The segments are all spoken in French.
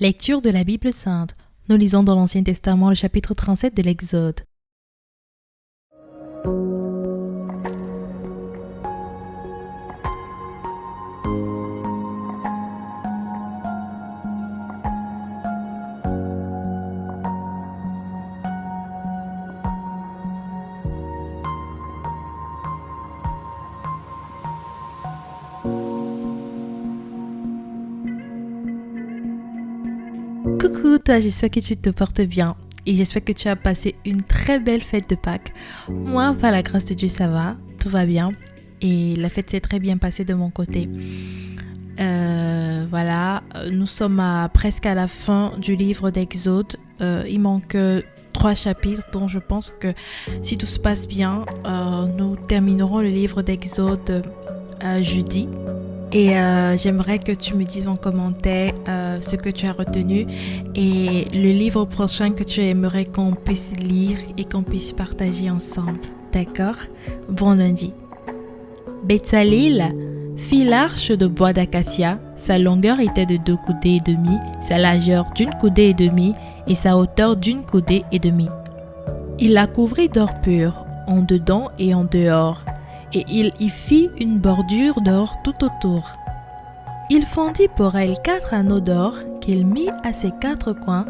Lecture de la Bible sainte. Nous lisons dans l'Ancien Testament le chapitre 37 de l'Exode. Coucou toi, j'espère que tu te portes bien et j'espère que tu as passé une très belle fête de Pâques. Moi, par la grâce de Dieu, ça va, tout va bien et la fête s'est très bien passée de mon côté. Voilà, nous sommes presque à la fin du livre d'Exode. Il manque 3 chapitres, donc je pense que si tout se passe bien, nous terminerons le livre d'Exode jeudi. Et j'aimerais que tu me dises en commentaire ce que tu as retenu et le livre prochain que tu aimerais qu'on puisse lire et qu'on puisse partager ensemble. D'accord? Bon lundi. Bétzalel fit l'arche de bois d'acacia. Sa longueur était de 2 coudées et demie, sa largeur d'1 coudée et demie et sa hauteur d'1 coudée et demie. Il la couvrit d'or pur, en dedans et en dehors. Et il y fit une bordure d'or tout autour. Il fondit pour elle 4 anneaux d'or qu'il mit à ses 4 coins,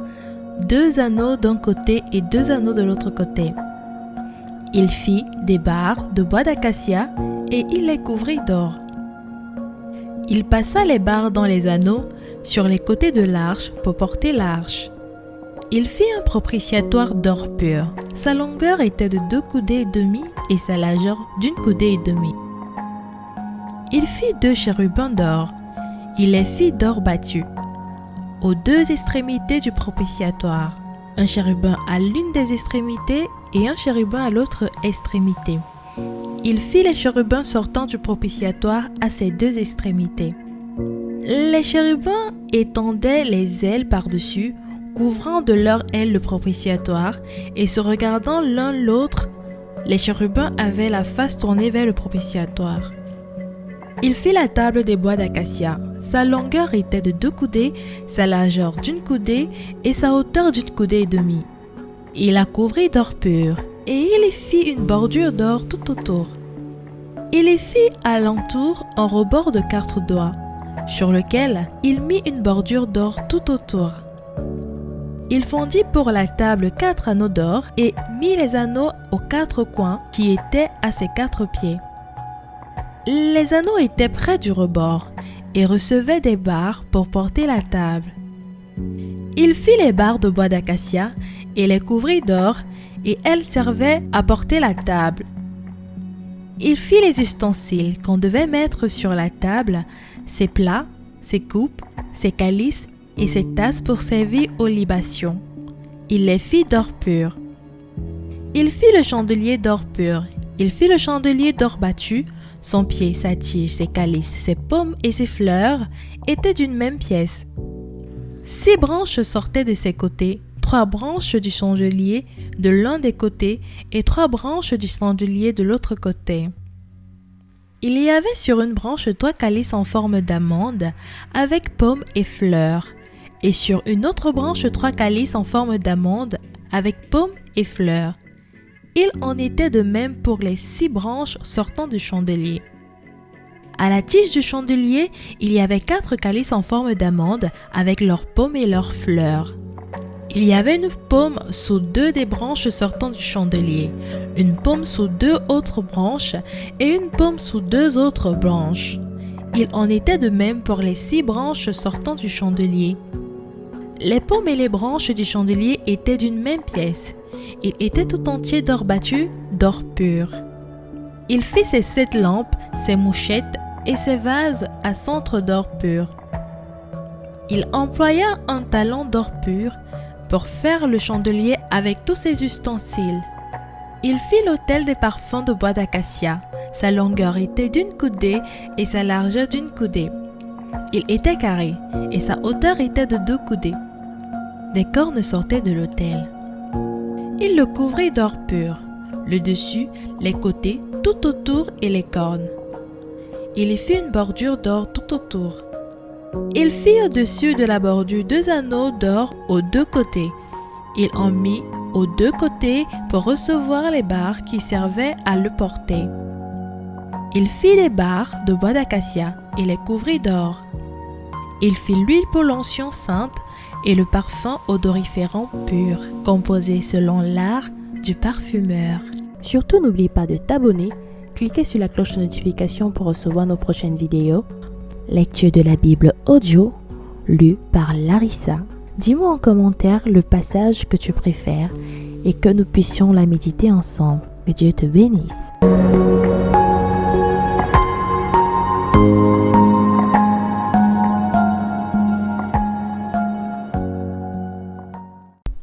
2 anneaux d'un côté et 2 anneaux de l'autre côté. Il fit des barres de bois d'acacia et il les couvrit d'or. Il passa les barres dans les anneaux sur les côtés de l'arche pour porter l'arche. Il fit un propitiatoire d'or pur. Sa longueur était de 2 coudées et demie et sa largeur d'1 coudée et demie. Il fit 2 chérubins d'or. Il les fit d'or battu aux 2 extrémités du propitiatoire. Un chérubin à l'une des extrémités et un chérubin à l'autre extrémité. Il fit les chérubins sortant du propitiatoire à ses 2 extrémités. Les chérubins étendaient les ailes par-dessus, couvrant de leurs ailes le propitiatoire, et se regardant l'un l'autre, les chérubins avaient la face tournée vers le propitiatoire. Il fit la table des bois d'acacia. Sa longueur était de 2 coudées, sa largeur d'1 coudée et sa hauteur d'1 coudée et demie. Il la couvrit d'or pur, et il y fit une bordure d'or tout autour. Il y fit à l'entour un rebord de 4 doigts, sur lequel il mit une bordure d'or tout autour. Il fondit pour la table 4 anneaux d'or et mit les anneaux aux 4 coins qui étaient à ses 4 pieds. Les anneaux étaient près du rebord et recevaient des barres pour porter la table. Il fit les barres de bois d'acacia et les couvrit d'or et elles servaient à porter la table. Il fit les ustensiles qu'on devait mettre sur la table, ses plats, ses coupes, ses calices et ses tasses pour servir aux libations. Il les fit d'or pur. Il fit le chandelier d'or pur. Il fit le chandelier d'or battu. Son pied, sa tige, ses calices, ses pommes et ses fleurs étaient d'une même pièce. 6 branches sortaient de ses côtés, 3 branches du chandelier de l'un des côtés et 3 branches du chandelier de l'autre côté. Il y avait sur une branche 3 calices en forme d'amande avec pommes et fleurs, et sur une autre branche 3 calices en forme d'amande avec pommes et fleurs. Il en était de même pour les 6 branches sortant du chandelier. À la tige du chandelier, il y avait 4 calices en forme d'amande avec leurs pommes et leurs fleurs. Il y avait une pomme sous 2 des branches sortant du chandelier, une pomme sous 2 autres branches et une pomme sous 2 autres branches. Il en était de même pour les 6 branches sortant du chandelier. Les pommes et les branches du chandelier étaient d'une même pièce. Il était tout entier d'or battu, d'or pur. Il fit ses 7 lampes, ses mouchettes et ses vases à centre d'or pur. Il employa un talent d'or pur pour faire le chandelier avec tous ses ustensiles. Il fit l'autel des parfums de bois d'acacia. Sa longueur était d'1 coudée et sa largeur d'1 coudée. Il était carré et sa hauteur était de 2 coudées. Des cornes sortaient de l'autel. Il le couvrit d'or pur, le dessus, les côtés, tout autour et les cornes. Il y fit une bordure d'or tout autour. Il fit au-dessus de la bordure 2 anneaux d'or aux 2 côtés. Il en mit aux 2 côtés pour recevoir les barres qui servaient à le porter. Il fit les barres de bois d'acacia et les couvrit d'or. Il fit l'huile pour l'onction sainte et le parfum odoriférant pur, composé selon l'art du parfumeur. Surtout n'oublie pas de t'abonner, cliquez sur la cloche de notification pour recevoir nos prochaines vidéos. Lecture de la Bible audio, lue par Larissa. Dis-moi en commentaire le passage que tu préfères et que nous puissions la méditer ensemble. Que Dieu te bénisse.